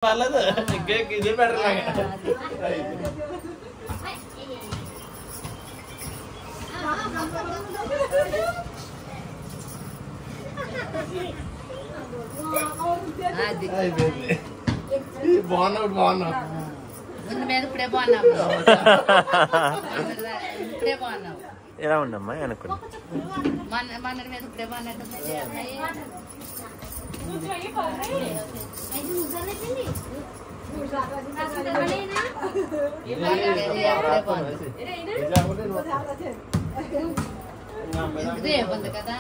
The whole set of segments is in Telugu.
వాళ్ళదు కేక్ ఇది బెటర్ లాగా బాగున్నావు ముందు మీద ఇప్పుడే బాగున్నావు ఇప్పుడే బాగున్నావు ఎలా ఉండమ్మా అనుకున్నా మన మీద ఇప్పుడే బాగున్నట్టు కదా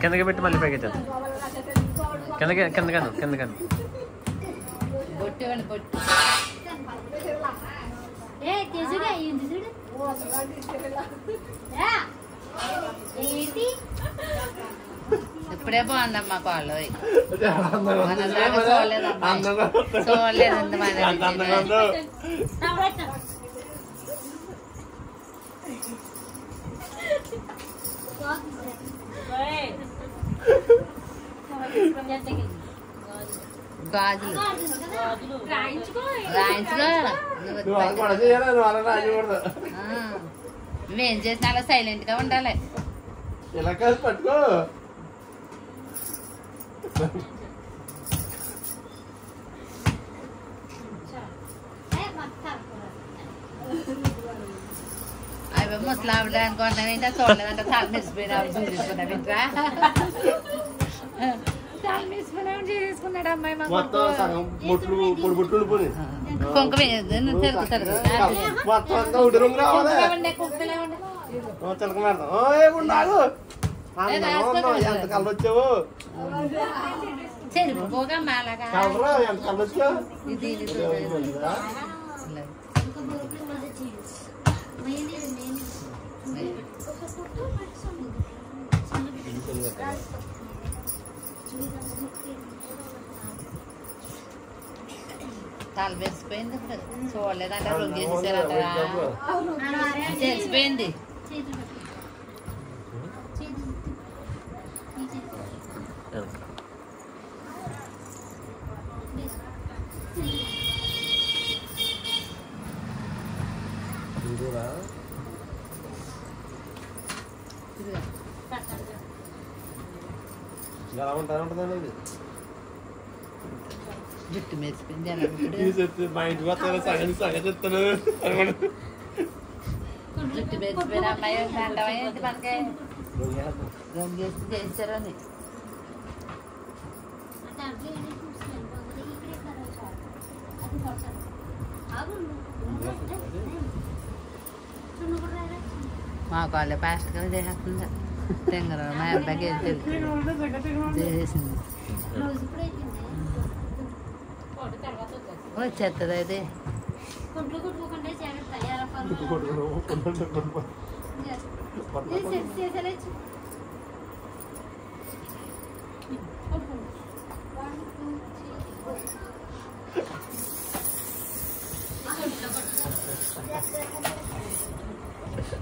కిందకి పెట్టి మళ్ళీ పైకి వచ్చాను కిందకను బొట్టు ఇవ్వండి బొట్టు ఇప్పుడే బాగుందమ్మా కాళ్ళు చూడలేదు గాజులు నువ్వేం చేసినా అలా సైలెంట్ గా ఉండాలి ఇలా కలిసి పట్టుకో అవి ముసలావిడ అనుకున్నావు ఏంటో చూడలేదంట తల మెరిసిపోయినావు చూసేసుకున్నావింట్రా తల మెరిసిపోయినావు చూసేసుకున్నాడు అమ్మాయి కుంకుమ వచ్చావు చెరుపుగా మాలగా ఇది తల మెరిసిపోయింది చూడలేదంట రొంగి చేసారంట తెలిసిపోయింది ఎలా ఉంటుందండి జుట్టు మెరిసిపోయింది మా ఇంటికి వస్తాను సగం చెప్తాను జుట్టు మెరిసిపోయిన అమ్మాయి అంటమైంది మనకి రొంగేసి చేయించారని మా కాళ్ళ పాస్ట్ గా చేసేస్తుంది తెంగర మా అబ్బాయికి చేసేసింది వచ్చేస్తుంది అయితే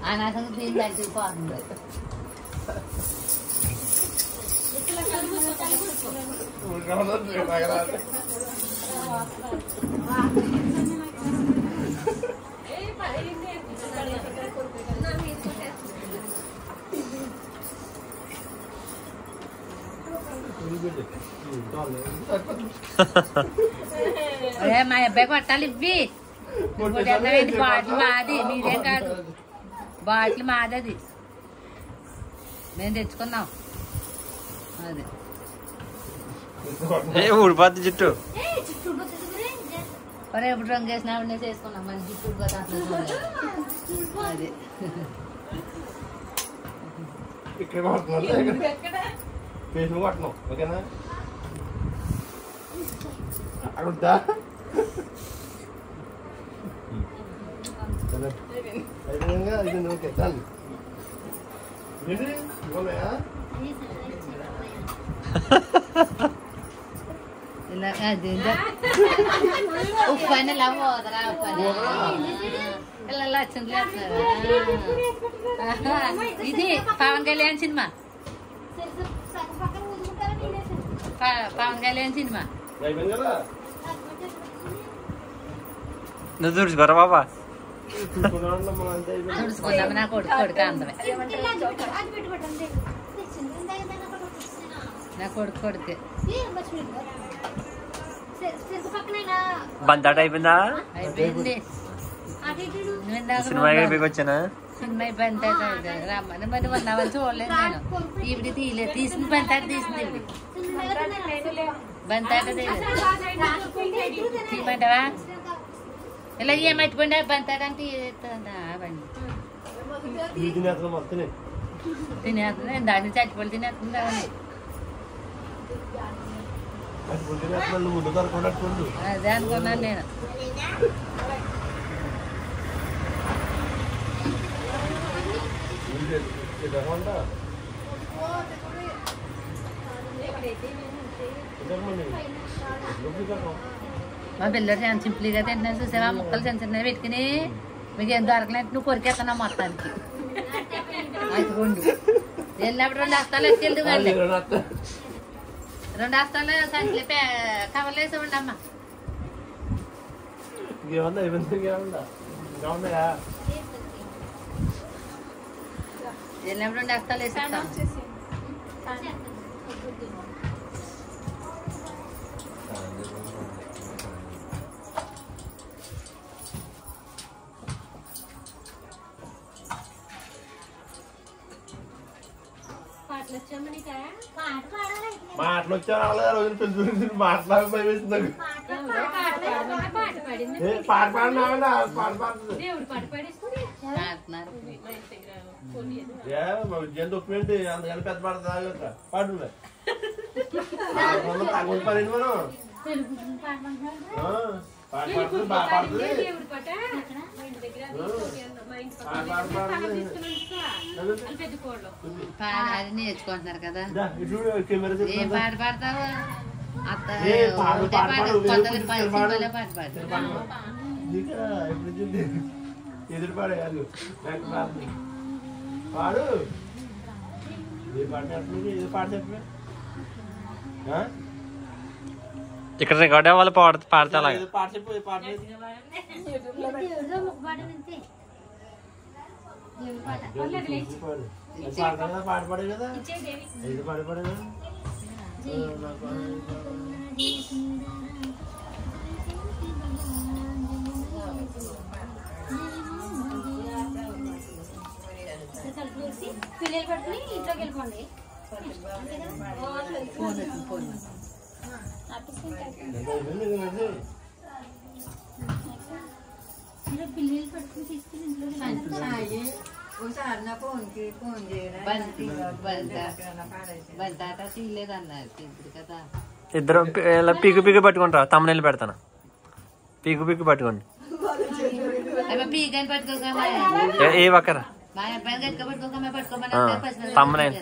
అనాథం దీన్ని తగ్గిపోతుంది మా అబ్బాయి కొట్టాలి ఇవ్వి బాటిల్ మాది మీదేం కాదు బాటిల్ మాది అది మేము తెచ్చుకున్నాం అది ఊడిపోద్ది జుట్టు మరి ఎప్పుడు రంగు వేసినా చేసుకున్నాం మన జుట్టు కదా అది ఇక్కడ ఫేస్ కొట్టను ఓకేనా అడుగుతా అయిపోయింది ఓకే డన్ ఇవ్వలేయా ఉప్పు ఇలా పోదరా పిల్లలు వచ్చింది ఇది పవన్ కళ్యాణ్ సినిమా పవన్ కళ్యాణ్ సినిమా అయిపోయింది కదా నువ్వు చూసుకోరా బాబా. చూసుకున్నాం మనం అంతే అయిపోయింది. తుడుచుకుందాం నా కొడుకు అందమే నా కొడుకు బంతాట అయిపోయిందా? అయిపోయింది సినిమా అయిపోయి వచ్చానా? సినిమా బంతాట రమ్మని మరి మొన్న వాళ్ళు చూడలేదు నేను ఈవిడి తీయలేదు తీసింది బంతాట తీసింది ఈవిడి బంతాట తీయమంటావా ఇలా ఏమట్టుకోండి బంతాట అంటే అవన్నీ ఇది తినేస్తాం మొత్తం తినేస్తుంది దాన్ని చచ్చిపోయి తినేస్తుంది అవన్నీ తినేస్తున్నాను ముందు దొరకకుండా అదే అనుకున్నాను నేను మా పిల్లలు చాలా సింపుల్గా తింటున్నాను చూసావా ముక్కలు చిన్న చిన్నవి పెట్టుకుని మీకు ఏం దొరకలేదు నువ్వు కొరికేస్తున్నావు మొత్తానికి అదిగోండి వెళ్ళినప్పుడు 2 హస్తాలు ఎత్తుకెళ్తూ వెళ్ళి 2 హస్తాలు సంచులు కవర్లు వేసి ఉండమ్మా ఇంకేమన్నా అయిపోయింది ఇంకేమన్నా ఇంకా ఉన్నాయా వెళ్ళినప్పుడు 2 హస్తాలు వేసి మాటలు వచ్చా రోజులు పెళ్లి మాట్లాడి భయం వేసింది పాట పాడినా పాట పాడుతుంది ఒప్పుంటే అందుకని పెద్ద పాడుతుంది పాడు తగ్గ పడండి మనం పాట పాడుతుంది బాగా పాడుతుంది అది నేర్చుకుంటున్నారు కదా కెమెరా ఏం పాట పాడతావు ఎదురు పాడేయాలి పాడు ఏ పాట ఏదో పాట చెప్పే ఇక్కడ రికార్డ్ వాళ్ళు పాడితే అలాగే పాట చెప్పు పాట పాట పాడే కదా ఏది పాడే కదా పిల్లలు పట్టుకుని ఇంట్లోకి వెళ్ళిపోండి పిల్లలు పట్టుకుని తీసుకుని ఇంట్లోకి బంతాట తీయలేదన్నారు ఇప్పుడు కదా ఇద్దరు ఇలా పీకు పీకు పట్టుకుంటారా తమ్ముళ్ళు పెడతాను పీకు పీకు పట్టుకోండి పీకని పట్టుకోక ఏ ఒక్కరా మా అబ్బాయిని గట్టిగా పట్టుకోక పట్టుకోమని తమ్ముళ్ళు